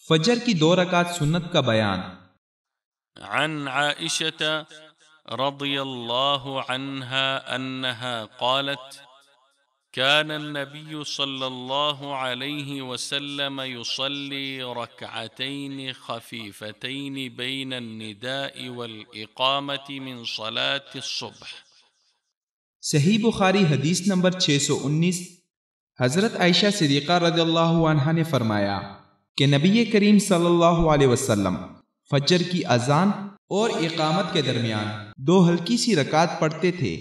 فجر کی 2 رکعت سنت کا بیان۔ عن عائشة رضي الله عنها أنها قالت كان النبي صلى الله عليه وسلم يصلي ركعتين خفيفتين بين النداء والإقامة من صلاة الصبح۔ صحیح بخاری حدیث نمبر 619۔ حضرت عائشہ صدیقہ رضی اللہ عنہا نے فرمایا کہ نبی کریم صلی اللہ علیہ وسلم فجر کی اذان اور اقامت کے درمیان 2 ہلکی سی رکعت پڑھتے تھے۔